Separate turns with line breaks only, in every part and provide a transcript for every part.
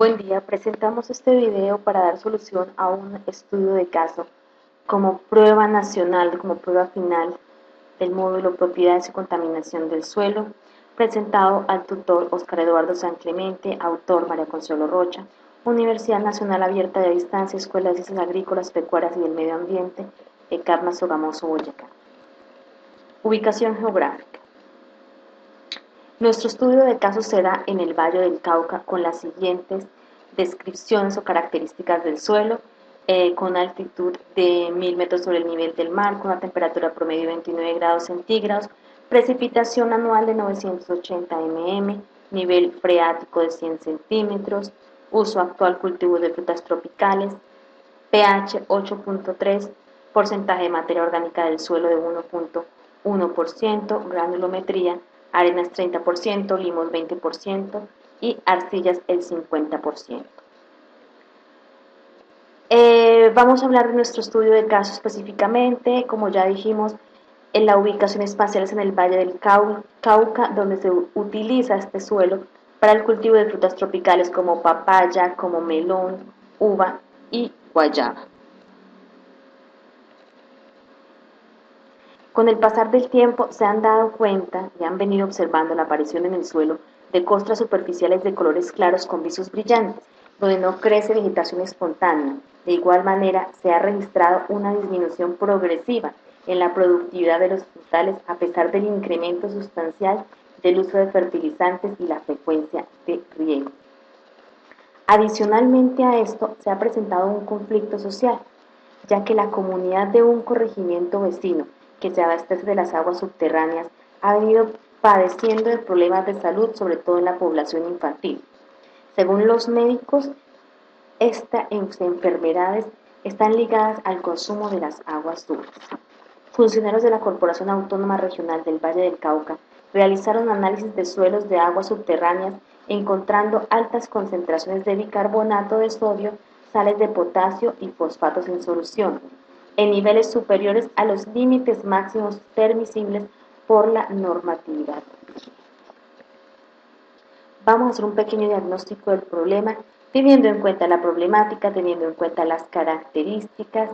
Buen día, presentamos este video para dar solución a un estudio de caso como prueba nacional, como prueba final del módulo Propiedades y Contaminación del Suelo, presentado al tutor Oscar Eduardo San Clemente, autor María Consuelo Rocha, Universidad Nacional Abierta de Distancia, Escuela de Ciencias Agrícolas, Pecuarias y del Medio Ambiente, Carmen Sogamoso, Boyacá. Ubicación geográfica. Nuestro estudio de caso se da en el Valle del Cauca con las siguientes descripciones o características del suelo, con altitud de 1000 metros sobre el nivel del mar, con una temperatura promedio de 29 grados centígrados, precipitación anual de 980 mm, nivel freático de 100 centímetros, uso actual cultivo de frutas tropicales, pH 8.3, porcentaje de materia orgánica del suelo de 1.1%, granulometría, arenas 30%, limos 20% y arcillas el 50%. Vamos a hablar de nuestro estudio de caso específicamente, como ya dijimos, en la ubicación espacial es en el Valle del Cauca, donde se utiliza este suelo para el cultivo de frutas tropicales como papaya, como melón, uva y guayaba. Con el pasar del tiempo se han dado cuenta y han venido observando la aparición en el suelo de costras superficiales de colores claros con visos brillantes, donde no crece vegetación espontánea. De igual manera, se ha registrado una disminución progresiva en la productividad de los frutales a pesar del incremento sustancial del uso de fertilizantes y la frecuencia de riego. Adicionalmente a esto, se ha presentado un conflicto social, ya que la comunidad de un corregimiento vecino que se abastece de las aguas subterráneas ha venido padeciendo de problemas de salud, sobre todo en la población infantil. Según los médicos, estas enfermedades están ligadas al consumo de las aguas dulces. Funcionarios de la Corporación Autónoma Regional del Valle del Cauca realizaron análisis de suelos de aguas subterráneas encontrando altas concentraciones de bicarbonato de sodio, sales de potasio y fosfatos en solución, en niveles superiores a los límites máximos permisibles por la normatividad. Vamos a hacer un pequeño diagnóstico del problema, teniendo en cuenta la problemática, teniendo en cuenta las características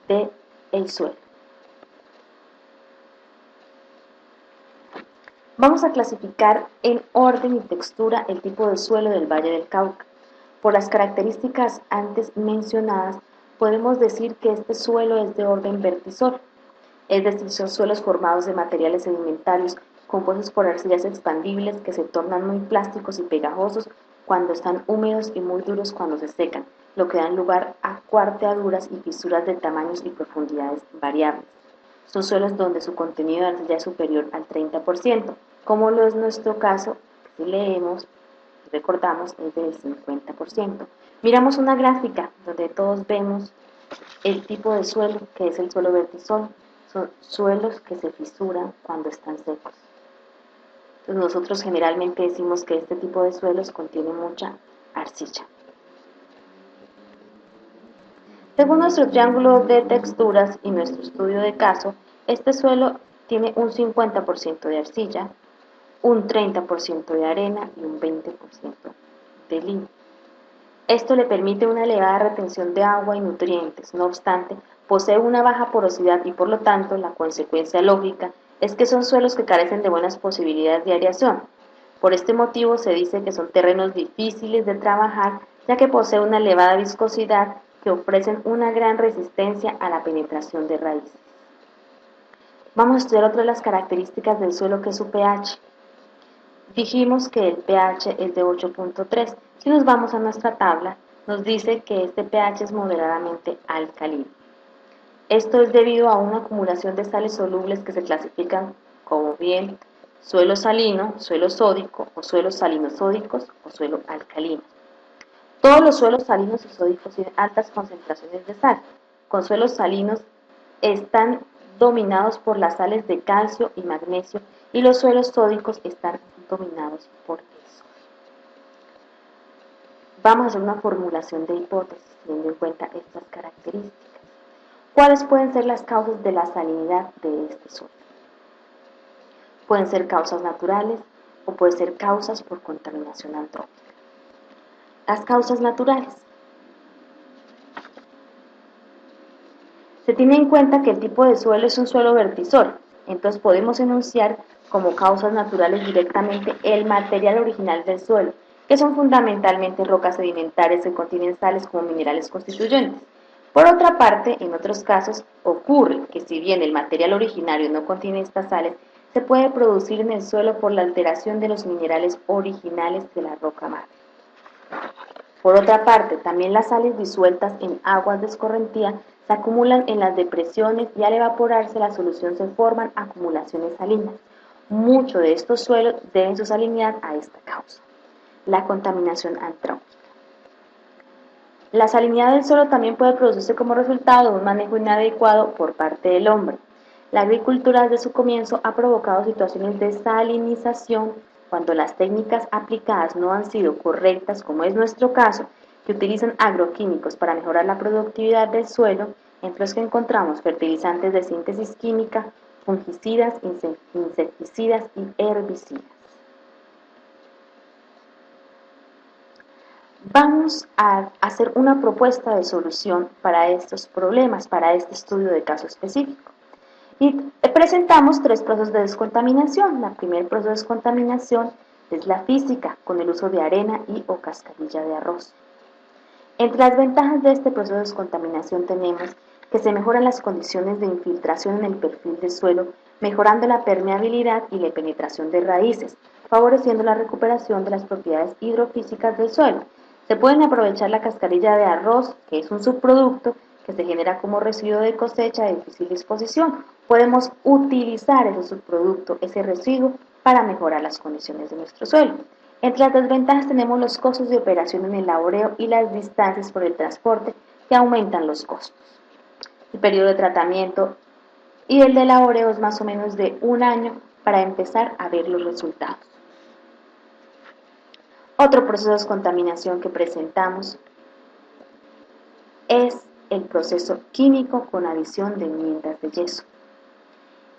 del suelo. Vamos a clasificar en orden y textura el tipo de suelo del Valle del Cauca. Por las características antes mencionadas, podemos decir que este suelo es de orden vertisol, es decir, son suelos formados de materiales sedimentarios compuestos por arcillas expandibles que se tornan muy plásticos y pegajosos cuando están húmedos y muy duros cuando se secan, lo que da lugar a cuarteaduras y fisuras de tamaños y profundidades variables. Son suelos donde su contenido de arcilla es superior al 30%, como lo es nuestro caso, si leemos y recordamos, es del 50%. Miramos una gráfica donde todos vemos el tipo de suelo, que es el suelo vertisol. Son suelos que se fisuran cuando están secos. Entonces nosotros generalmente decimos que este tipo de suelos contiene mucha arcilla. Según nuestro triángulo de texturas y nuestro estudio de caso, este suelo tiene un 50% de arcilla, un 30% de arena y un 20% de limo. Esto le permite una elevada retención de agua y nutrientes. No obstante, posee una baja porosidad y por lo tanto la consecuencia lógica es que son suelos que carecen de buenas posibilidades de aireación. Por este motivo se dice que son terrenos difíciles de trabajar, ya que posee una elevada viscosidad que ofrecen una gran resistencia a la penetración de raíces. Vamos a estudiar otra de las características del suelo, que es su pH. Dijimos que el pH es de 8.3. Si nos vamos a nuestra tabla, nos dice que este pH es moderadamente alcalino. Esto es debido a una acumulación de sales solubles que se clasifican como bien suelo salino, suelo sódico o suelos salinosódicos o suelo alcalino. Todos los suelos salinos y sódicos tienen altas concentraciones de sal. Con suelos salinos están dominados por las sales de calcio y magnesio y los suelos sódicos están dominados por eso. Vamos a hacer una formulación de hipótesis teniendo en cuenta estas características. ¿Cuáles pueden ser las causas de la salinidad de este suelo? Pueden ser causas naturales o pueden ser causas por contaminación antrópica. Las causas naturales. Se tiene en cuenta que el tipo de suelo es un suelo vertisor, entonces podemos enunciar como causas naturales directamente el material original del suelo, que son fundamentalmente rocas sedimentarias que contienen sales como minerales constituyentes. Por otra parte, en otros casos ocurre que si bien el material originario no contiene estas sales, se puede producir en el suelo por la alteración de los minerales originales de la roca madre. Por otra parte, también las sales disueltas en aguas de escorrentía se acumulan en las depresiones y al evaporarse la solución se forman acumulaciones salinas. Muchos de estos suelos deben su salinidad a esta causa. La contaminación antrópica. La salinidad del suelo también puede producirse como resultado de un manejo inadecuado por parte del hombre. La agricultura desde su comienzo ha provocado situaciones de salinización cuando las técnicas aplicadas no han sido correctas, como es nuestro caso, que utilizan agroquímicos para mejorar la productividad del suelo, entre los que encontramos fertilizantes de síntesis química, fungicidas, insecticidas y herbicidas. Vamos a hacer una propuesta de solución para estos problemas, para este estudio de caso específico. Y presentamos tres procesos de descontaminación. El primer proceso de descontaminación es la física, con el uso de arena y o cascarilla de arroz. Entre las ventajas de este proceso de descontaminación tenemos que se mejoran las condiciones de infiltración en el perfil del suelo, mejorando la permeabilidad y la penetración de raíces, favoreciendo la recuperación de las propiedades hidrofísicas del suelo. Se pueden aprovechar la cascarilla de arroz, que es un subproducto que se genera como residuo de cosecha de difícil disposición. Podemos utilizar ese subproducto, ese residuo, para mejorar las condiciones de nuestro suelo. Entre las desventajas tenemos los costos de operación en el laboreo y las distancias por el transporte que aumentan los costos. El periodo de tratamiento y el de laboreo es más o menos de un año para empezar a ver los resultados. Otro proceso de descontaminación que presentamos es el proceso químico con adición de enmiendas de yeso.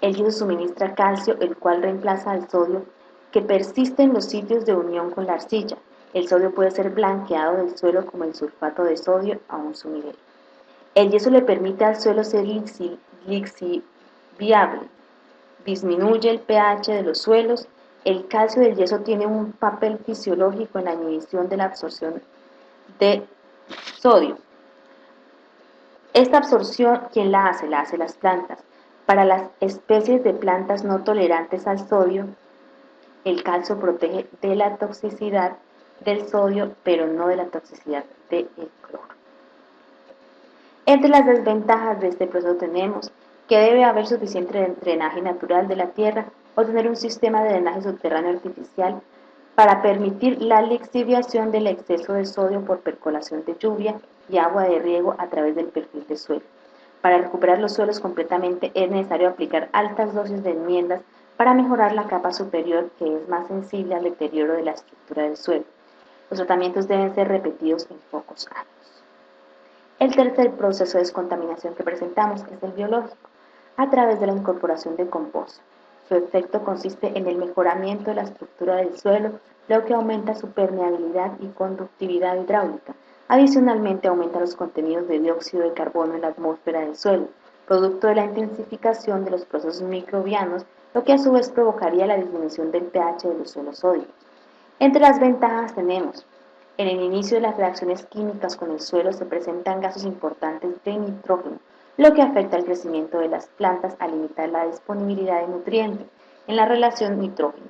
El yeso suministra calcio, el cual reemplaza al sodio que persiste en los sitios de unión con la arcilla. El sodio puede ser blanqueado del suelo como el sulfato de sodio a un su nivel. El yeso le permite al suelo ser lixiviable, disminuye el pH de los suelos. El calcio del yeso tiene un papel fisiológico en la inhibición de la absorción de sodio. Esta absorción, ¿quién la hace? La hacen las plantas. Para las especies de plantas no tolerantes al sodio, el calcio protege de la toxicidad del sodio, pero no de la toxicidad del cloro. Entre las desventajas de este proceso tenemos que debe haber suficiente drenaje natural de la tierra o tener un sistema de drenaje subterráneo artificial para permitir la lixiviación del exceso de sodio por percolación de lluvia y agua de riego a través del perfil del suelo. Para recuperar los suelos completamente es necesario aplicar altas dosis de enmiendas para mejorar la capa superior, que es más sensible al deterioro de la estructura del suelo. Los tratamientos deben ser repetidos en pocos años. El tercer proceso de descontaminación que presentamos es el biológico, a través de la incorporación de compost. Su efecto consiste en el mejoramiento de la estructura del suelo, lo que aumenta su permeabilidad y conductividad hidráulica. Adicionalmente, aumenta los contenidos de dióxido de carbono en la atmósfera del suelo, producto de la intensificación de los procesos microbianos, lo que a su vez provocaría la disminución del pH de los suelos sólidos. Entre las ventajas tenemos: en el inicio de las reacciones químicas con el suelo se presentan gases importantes de nitrógeno, lo que afecta el crecimiento de las plantas al limitar la disponibilidad de nutrientes en la relación nitrógeno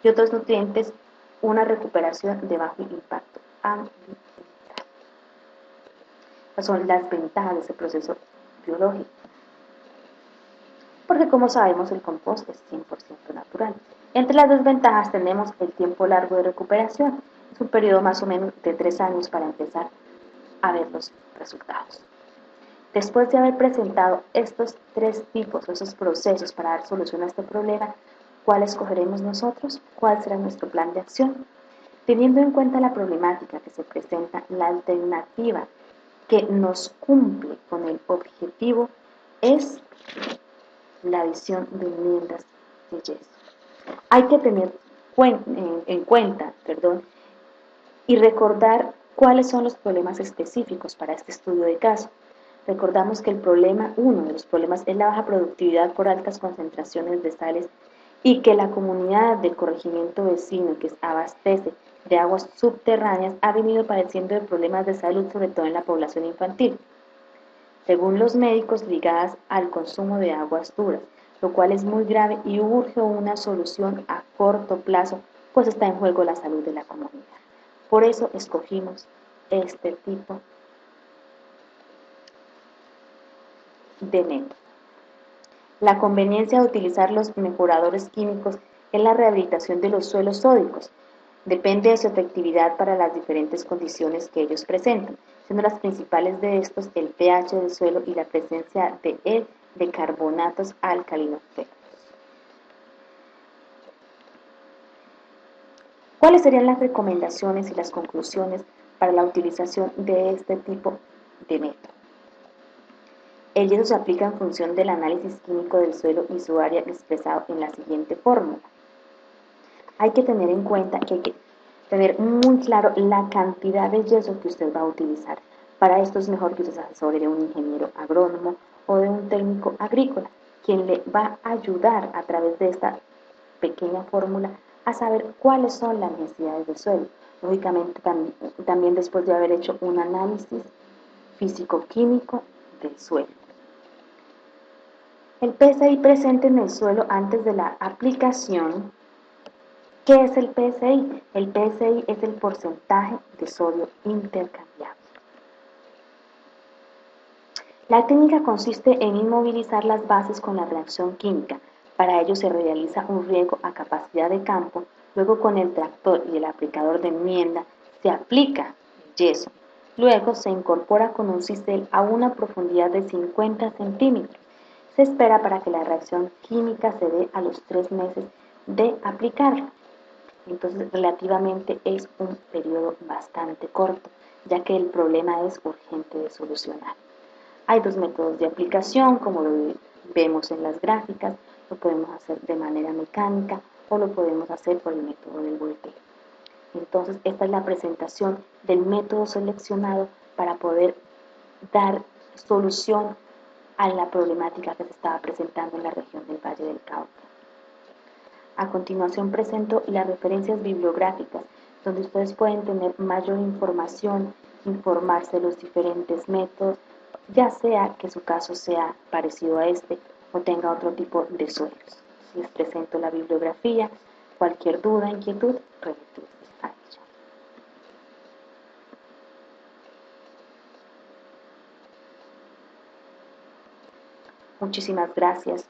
y otros nutrientes, una recuperación de bajo impacto ambiental. Estas son las ventajas de este proceso biológico, porque como sabemos el compost es 100% natural. Entre las desventajas tenemos el tiempo largo de recuperación, es un periodo más o menos de 3 años para empezar a ver los resultados. Después de haber presentado estos tres tipos, esos procesos para dar solución a este problema, ¿cuál escogeremos nosotros? ¿Cuál será nuestro plan de acción? Teniendo en cuenta la problemática que se presenta, la alternativa que nos cumple con el objetivo es la adición de enmiendas de yeso. Hay que tener en cuenta y recordar ¿Cuáles son los problemas específicos para este estudio de caso? Recordamos que uno de los problemas es la baja productividad por altas concentraciones de sales y que la comunidad del corregimiento vecino que abastece de aguas subterráneas ha venido padeciendo de problemas de salud, sobre todo en la población infantil, según los médicos, ligadas al consumo de aguas duras, lo cual es muy grave y urge una solución a corto plazo, pues está en juego la salud de la comunidad. Por eso escogimos este tipo de método. La conveniencia de utilizar los mejoradores químicos en la rehabilitación de los suelos sódicos depende de su efectividad para las diferentes condiciones que ellos presentan, siendo las principales de estos el pH del suelo y la presencia de carbonatos alcalinoféricos. ¿Cuáles serían las recomendaciones y las conclusiones para la utilización de este tipo de método? El yeso se aplica en función del análisis químico del suelo y su área expresado en la siguiente fórmula. Hay que tener en cuenta que hay que tener muy claro la cantidad de yeso que usted va a utilizar. Para esto es mejor que usted se asesore de un ingeniero agrónomo o de un técnico agrícola, quien le va a ayudar a través de esta pequeña fórmula a saber cuáles son las necesidades del suelo. Lógicamente también después de haber hecho un análisis físico-químico del suelo. El PSI presente en el suelo antes de la aplicación. ¿Qué es el PSI? El PSI es el porcentaje de sodio intercambiable. La técnica consiste en inmovilizar las bases con la reacción química. Para ello se realiza un riego a capacidad de campo, luego con el tractor y el aplicador de enmienda se aplica el yeso. Luego se incorpora con un cisel a una profundidad de 50 centímetros. Se espera para que la reacción química se dé a los 3 meses de aplicarlo. Entonces, relativamente es un periodo bastante corto, ya que el problema es urgente de solucionar. Hay dos métodos de aplicación, como lo vemos en las gráficas, lo podemos hacer de manera mecánica o lo podemos hacer por el método del volteo. Entonces, esta es la presentación del método seleccionado para poder dar solución a la problemática que se estaba presentando en la región del Valle del Cauca. A continuación presento las referencias bibliográficas, donde ustedes pueden tener mayor información, informarse de los diferentes métodos, ya sea que su caso sea parecido a este o tenga otro tipo de suelos. Les presento la bibliografía, cualquier duda, inquietud, remitirse a ella. Muchísimas gracias